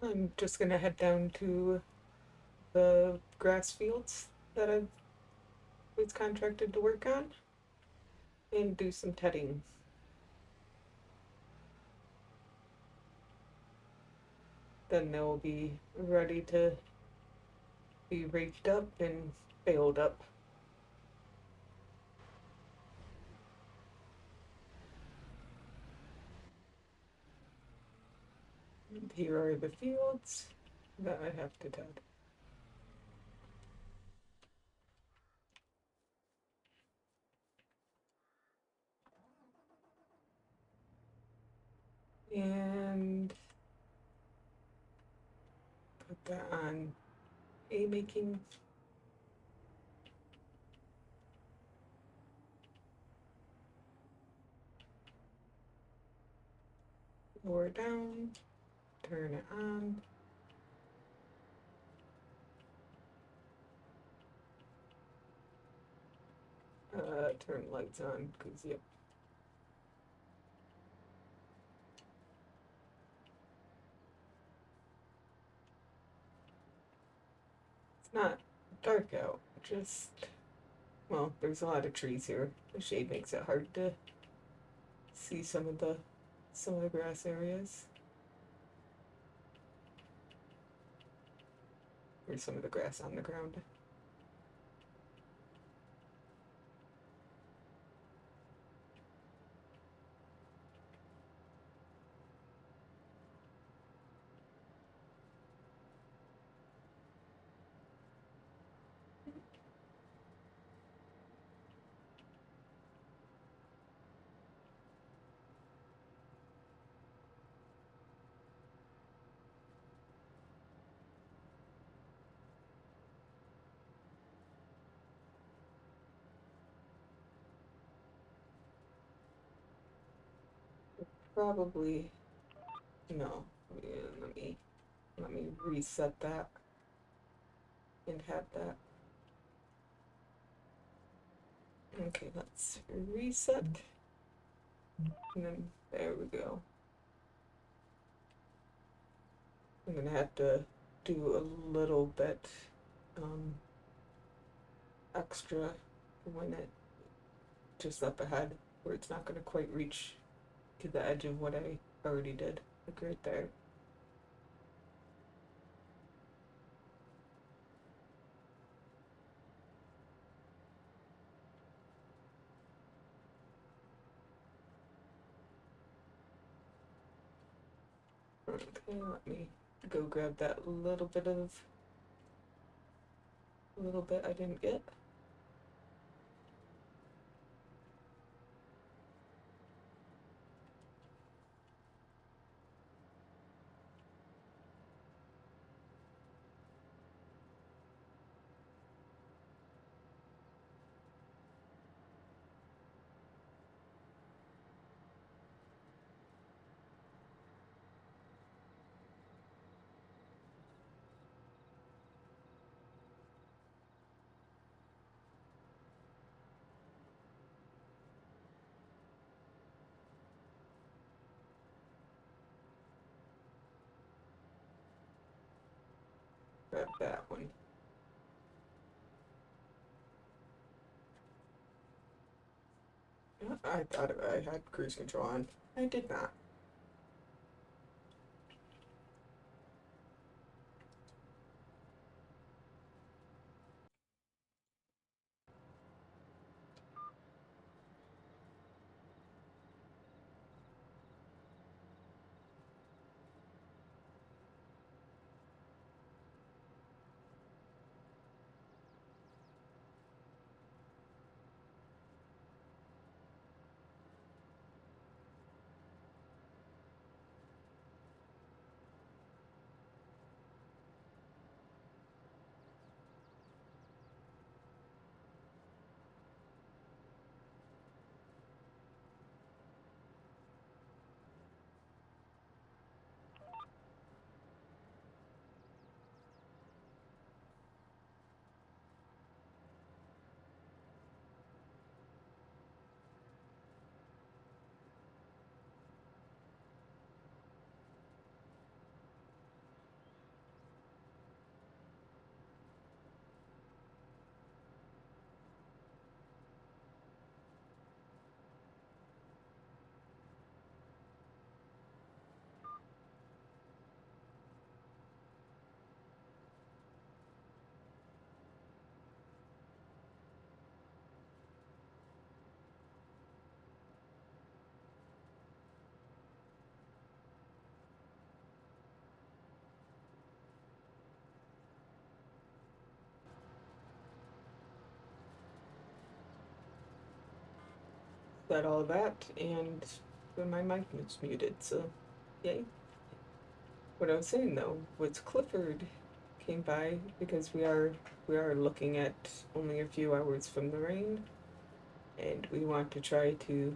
I'm just gonna head down to the grass fields that I was contracted to work on and do some tedding. Then they'll be ready to be raked up and baled up. And here are the fields that I have to ted. And put that on a making. Lower down, turn it on. Turn lights on, because, yep. It's not dark out, just, well, there's a lot of trees here. The shade makes it hard to see some of the grass areas. Or some of the grass on the ground. Probably no. Yeah, let me reset that and have that. Okay, let's reset. And then there we go. I'm gonna have to do a little bit extra when it just up ahead where it's not gonna quite reach to the edge of what I already did. Like right there. Okay, let me go grab that little bit I didn't get. Grab that one. I thought I had cruise control on. I did not. got all that, and then my mic was muted, so yay. What I was saying though was Clifford came by because we are looking at only a few hours from the rain, and we want to try to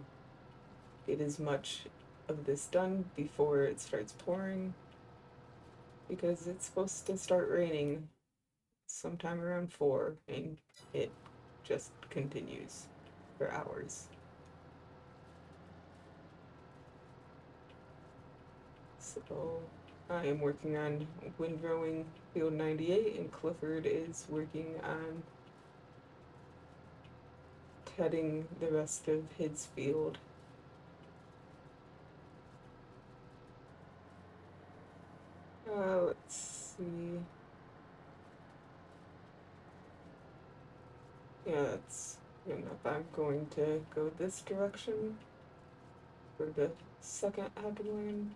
get as much of this done before it starts pouring, because it's supposed to start raining sometime around 4, and it just continues for hours. So I am working on windrowing field 98, and Clifford is working on tedding the rest of his field. Let's see. Yeah, that's good enough. I'm going to go this direction for the second headwind.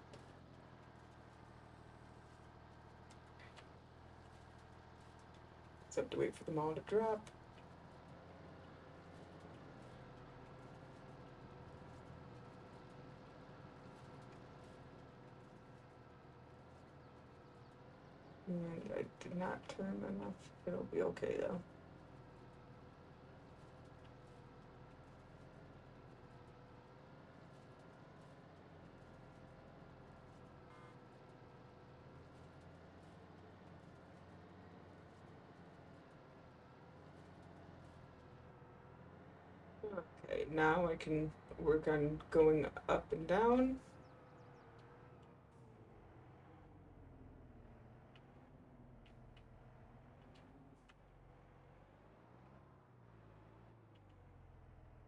Just have to wait for them all to drop. And I did not turn enough. It'll be okay though. Okay, now I can work on going up and down.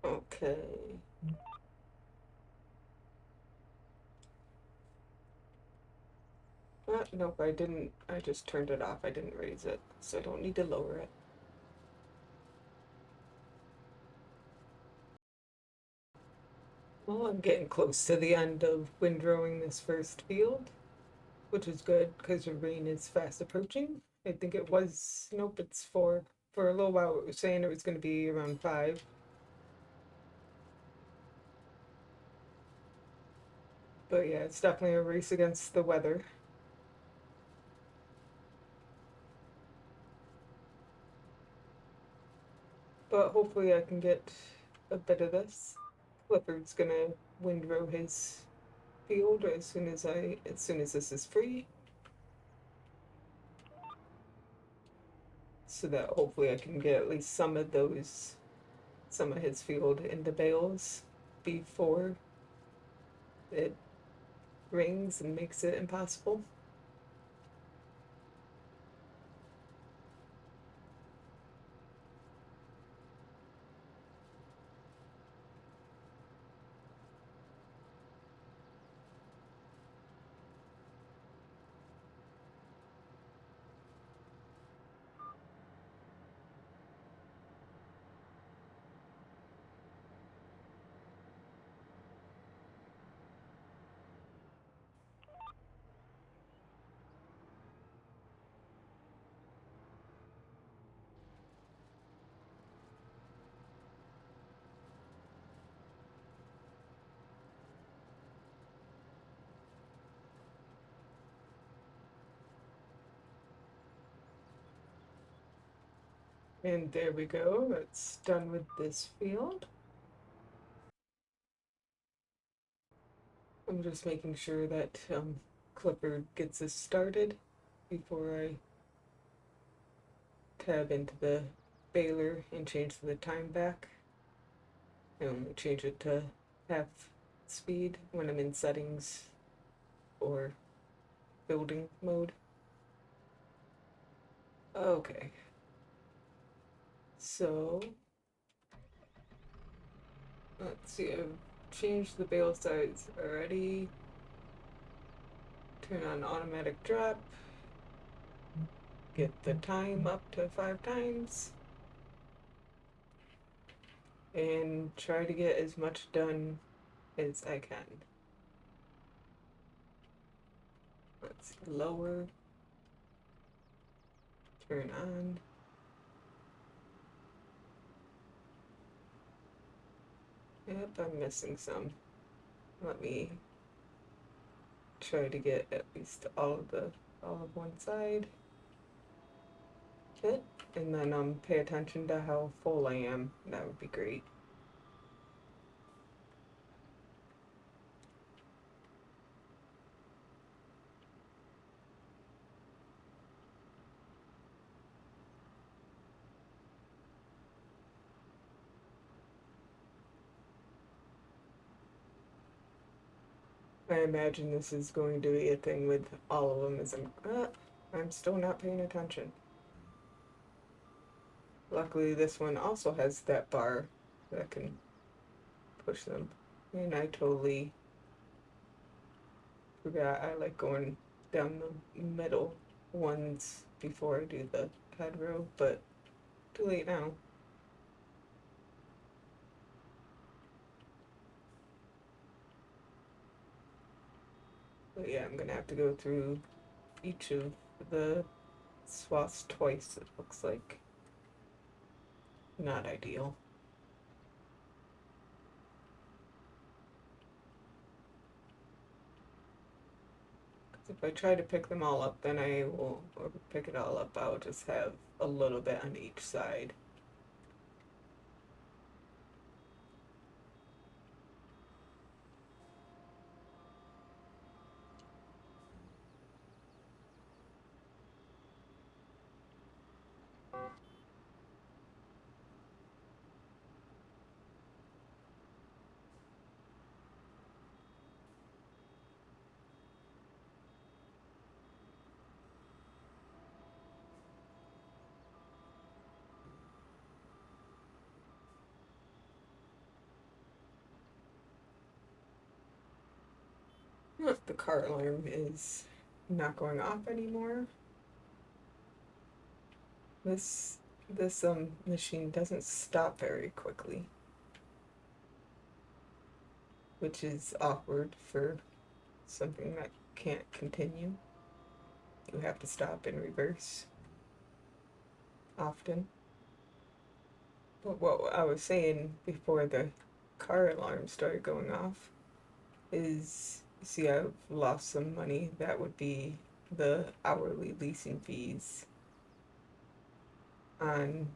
Okay. Nope, I didn't. I just turned it off. I didn't raise it, so I don't need to lower it. Well, I'm getting close to the end of windrowing this first field, which is good because the rain is fast approaching. I think it was, nope, it's 4. For a little while, it was saying it was going to be around 5. But yeah, it's definitely a race against the weather. But hopefully I can get a bit of this. Clifford's gonna windrow his field as soon as this is free. So that hopefully I can get at least some of his field into bales before it rains and makes it impossible. And there we go. That's done with this field. I'm just making sure that Clifford gets us started before I tab into the baler and change the time back. I only change it to half speed when I'm in settings or building mode. Okay. So, let's see, I've changed the bale size already. Turn on automatic drop. Get the time up to 5 times. And try to get as much done as I can. Let's lower. Turn on. Yep, I'm missing some. Let me try to get at least all of one side. It, and then pay attention to how full I am. That would be great. I imagine this is going to be a thing with all of them as I'm still not paying attention. Luckily, this one also has that bar that can push them. And I totally forgot I like going down the middle ones before I do the head row, but too late now. But yeah, I'm gonna have to go through each of the swaths twice, it looks like. Not ideal. If I try to pick them all up, then I will, or pick it all up, I'll just have a little bit on each side. The car alarm is not going off anymore. This this machine doesn't stop very quickly, which is awkward for something that can't continue. You have to stop in reverse often. But what I was saying before the car alarm started going off is, see, I've lost some money. That would be the hourly leasing fees on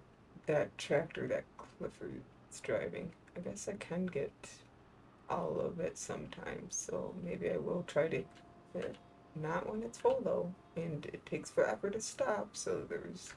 that tractor that Clifford's driving. I guess I can get all of it sometimes, so maybe I will try to fit. Not when it's full though, and it takes forever to stop, so there's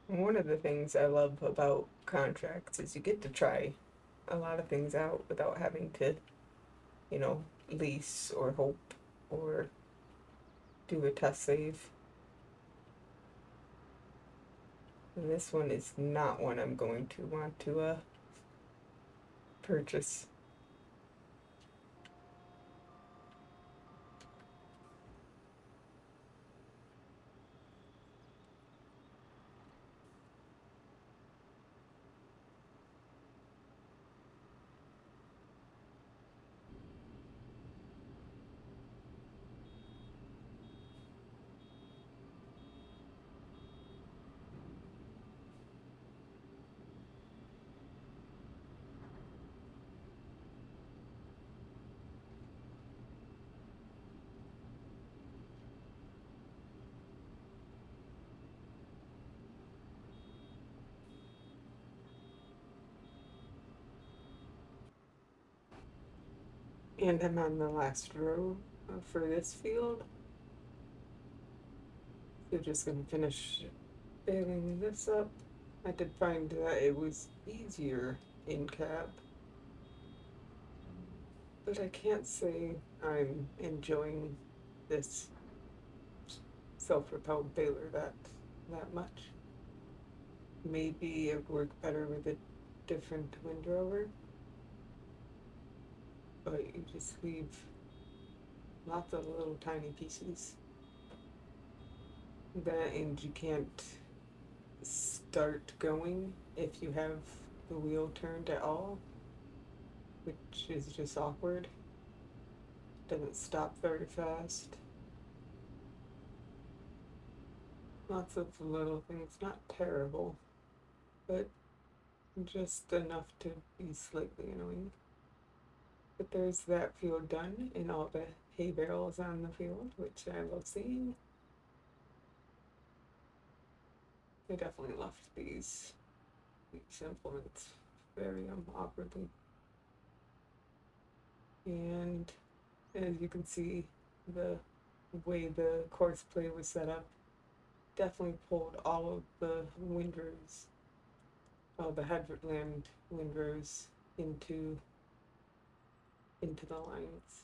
one of the things I love about contracts is you get to try a lot of things out without having to, you know, lease or hope or do a test save. And this one is not one I'm going to want to purchase. And I'm on the last row for this field. So just gonna finish bailing this up. I did find that it was easier in cab, but I can't say I'm enjoying this self-propelled baler that much. Maybe it would work better with it different windrower, but you just leave lots of little tiny pieces. That, and you can't start going if you have the wheel turned at all, which is just awkward. Doesn't stop very fast. Lots of little things, not terrible, but just enough to be slightly annoying. But there's that field done and all the hay bales on the field, which I love seeing. I definitely left these implements very awkwardly. And as you can see, the way the course play was set up definitely pulled all of the windrows, all the headland windrows into the lines.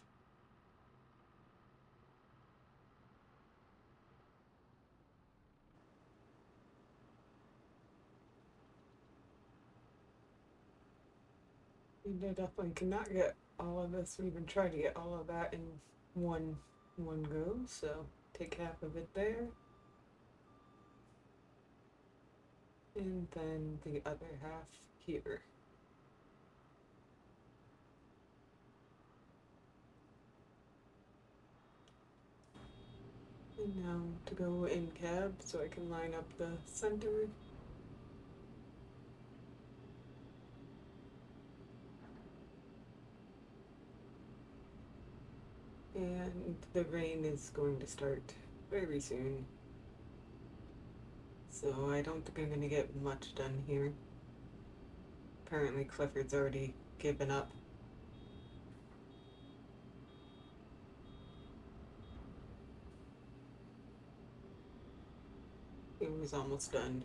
And I definitely cannot get all of this, or even try to get all of that in one go. So take half of it there, and then the other half here. And now to go in cab so I can line up the center. And the rain is going to start very soon. So I don't think I'm going to get much done here. Apparently Clifford's already given up. It was almost done.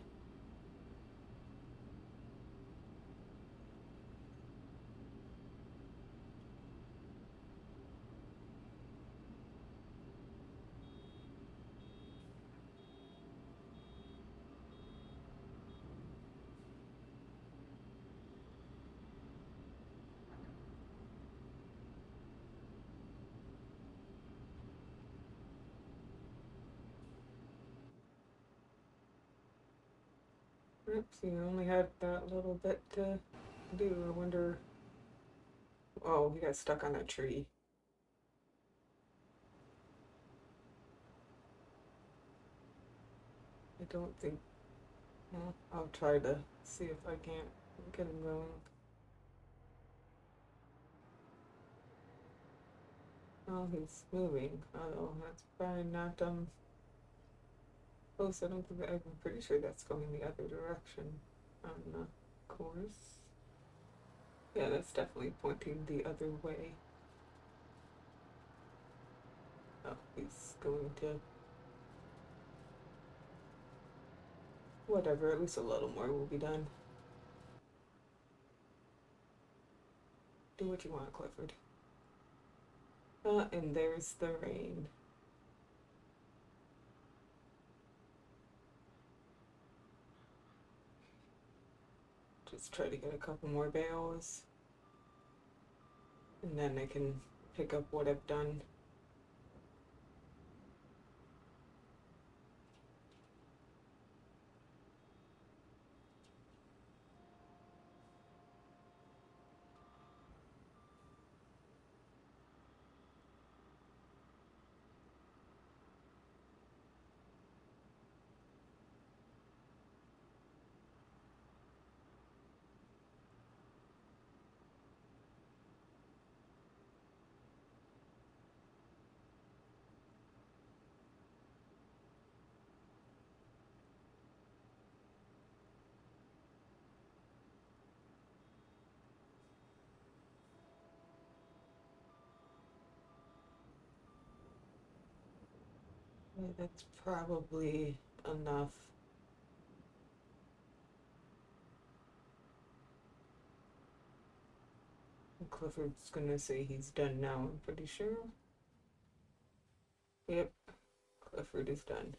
Oops, you only had that little bit to do. I wonder. Oh, he got stuck on a tree. I don't think. Well, I'll try to see if I can't get him going. Oh, he's moving. Oh, that's probably not close. I don't think I'm pretty sure that's going the other direction on the course. Yeah, that's definitely pointing the other way. Oh, he's going to. Whatever, at least a little more will be done. Do what you want, Clifford. And there's the rain. Just try to get a couple more bales. And then I can pick up what I've done. Yeah, that's probably enough. Clifford's gonna say he's done now, I'm pretty sure. Yep, Clifford is done.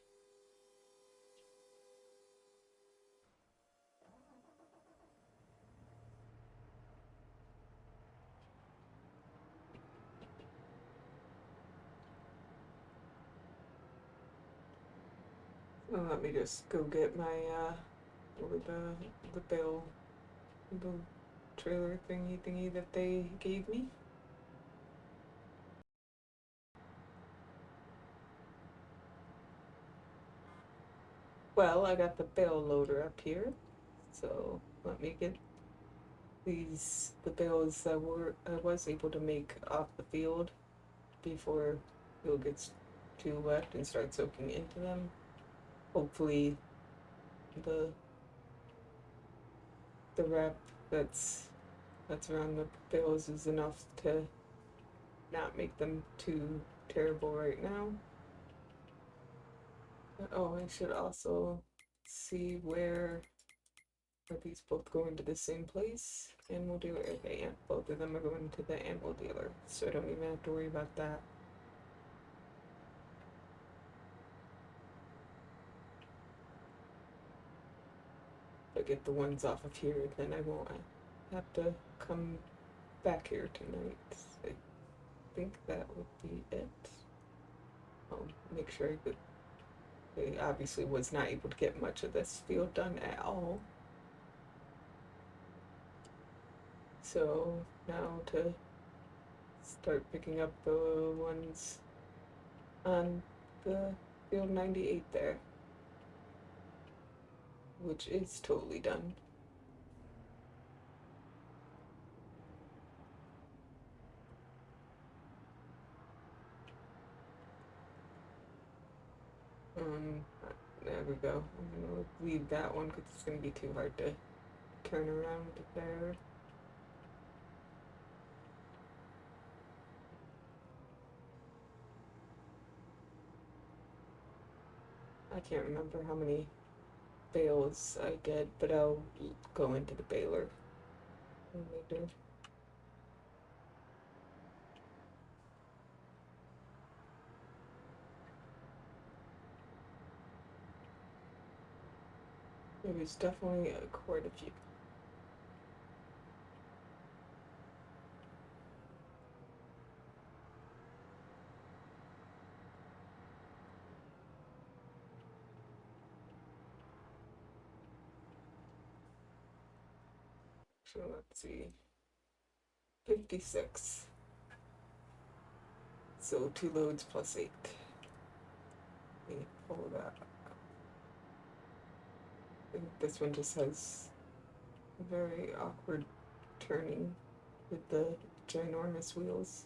Well, let me just go get my or the bill, the trailer thingy that they gave me. Well, I got the bale loader up here, so let me get the bales that I was able to make off the field before it gets too wet and start soaking into them. Hopefully, the the wrap that's around the bales is enough to not make them too terrible right now. Oh, I should also see where are these both going to the same place? Animal dealer. Okay, yeah, both of them are going to the animal dealer, so I don't even have to worry about that. If I get the ones off of here, then I won't have to come back here tonight. I think that would be it. I'll make sure that I obviously was not able to get much of this field done at all. So now to start picking up the ones on the field 98 there, which is totally done. Um, there we go. I'm gonna leave that one because it's gonna be too hard to turn around there. I can't remember how many bales I did, but I'll go into the baler later. It was definitely quite a few. So let's see. 56. So 2 loads plus 8. Let me pull that. I think this one just has a very awkward turning with the ginormous wheels.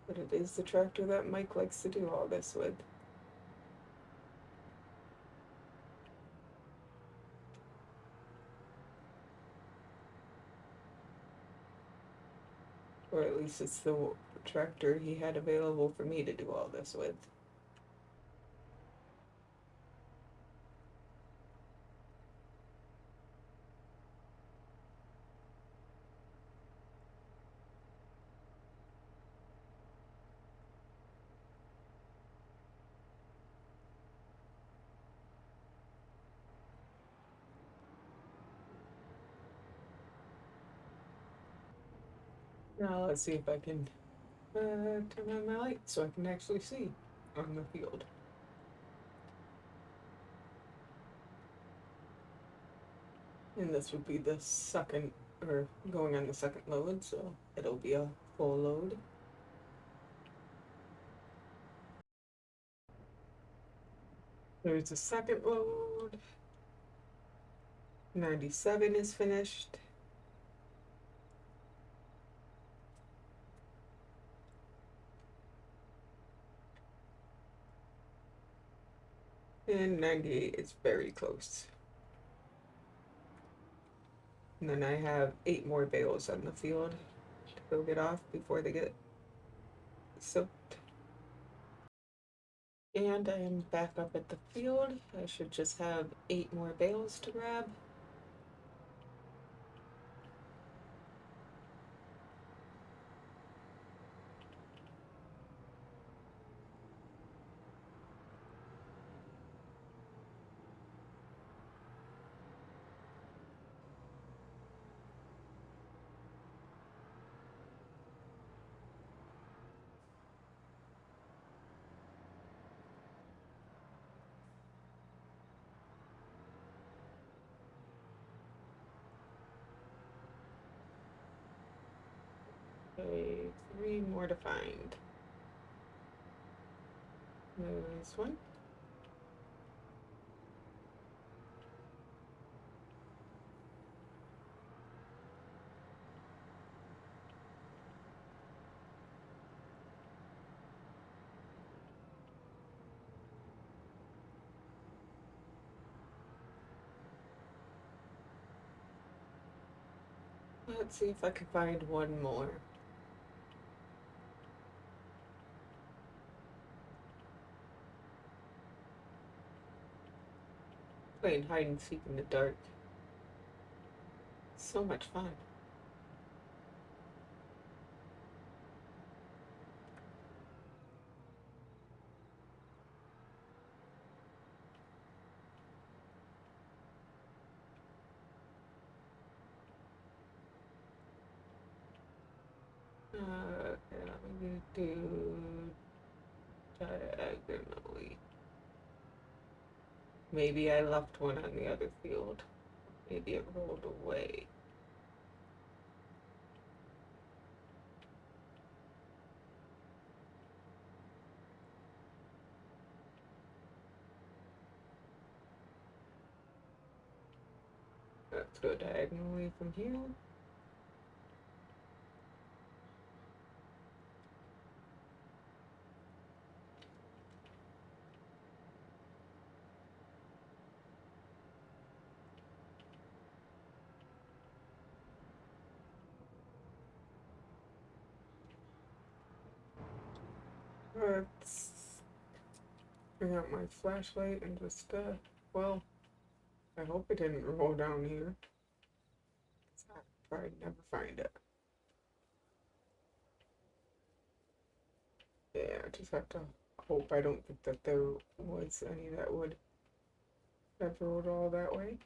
But it is the tractor that Mike likes to do all this with. Or at least it's the tractor he had available for me to do all this with. Now let's see if I can turn on my light so I can actually see on the field. And this would be the second, or going on the second load, so it'll be a full load. There's a second load. 97 is finished. And 98 is very close. And then I have 8 more bales on the field to go get off before they get soaked. And I am back up at the field. I should just have 8 more bales to grab. Okay, 3 more to find. There's one. Let's see if I can find one more. Playing hide and seek in the dark. So much fun. Okay, let me do diagonally. Maybe I left one on the other field. Maybe it rolled away. Let's go diagonally from here. Let's bring out my flashlight and just, well, I hope it didn't roll down here. I'll probably never find it. Yeah, I just have to hope. I don't think that there was any that would have rolled all that way.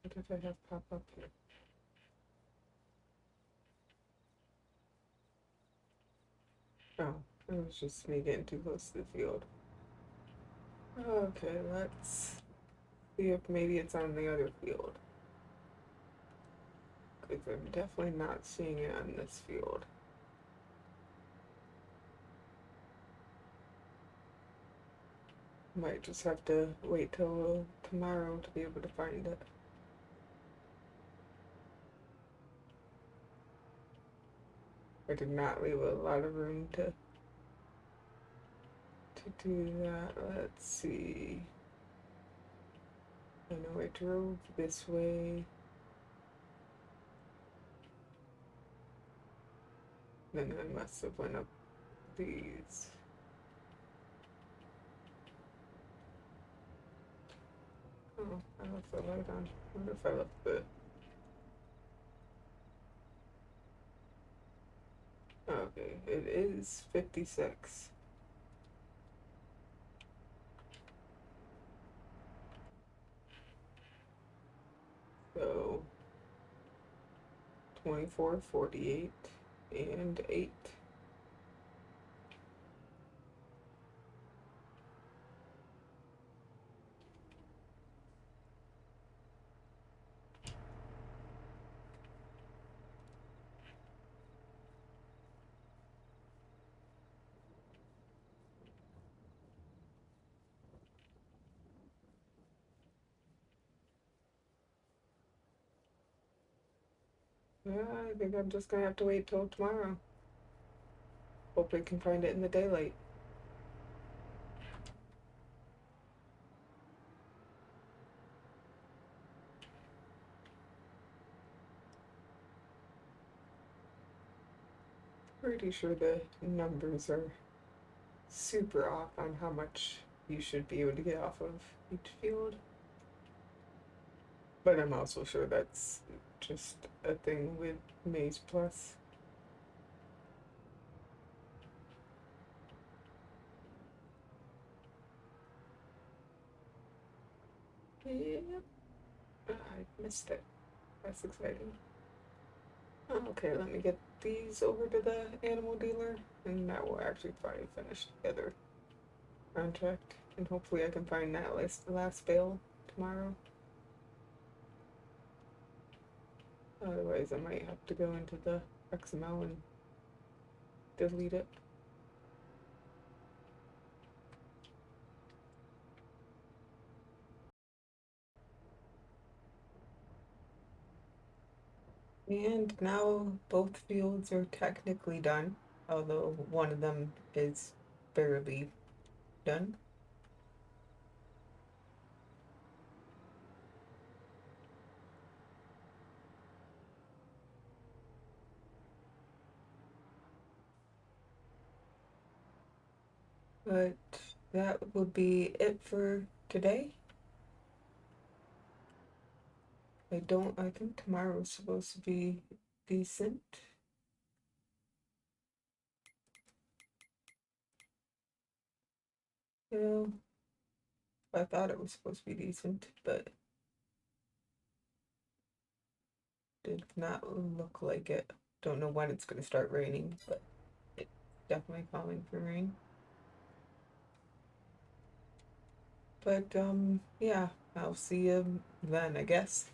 What did I have pop up here? Oh, it was just me getting too close to the field. Okay, let's see if maybe it's on the other field. Because I'm definitely not seeing it on this field. Might just have to wait till tomorrow to be able to find it. I did not leave a lot of room to do that. Let's see. I know I drove this way. Then I must have went up these. Oh, I left the light on. I wonder if I left the... Okay, it is 56. So 24, 48, and 8. Yeah, I think I'm just gonna have to wait till tomorrow. Hope we can find it in the daylight. Pretty sure the numbers are super off on how much you should be able to get off of each field. But I'm also sure that's just a thing with Maze Plus. Yep. I missed it. That's exciting. Okay, let me get these over to the animal dealer, and that will actually probably finish the other contract. And hopefully I can find that last bale tomorrow. Otherwise, I might have to go into the XML and delete it. And now both fields are technically done, although one of them is barely done. But that would be it for today. I think tomorrow's supposed to be decent. Yeah, I thought it was supposed to be decent, but did not look like it. Don't know when it's going to start raining, but it's definitely calling for rain. But yeah, I'll see you then, I guess.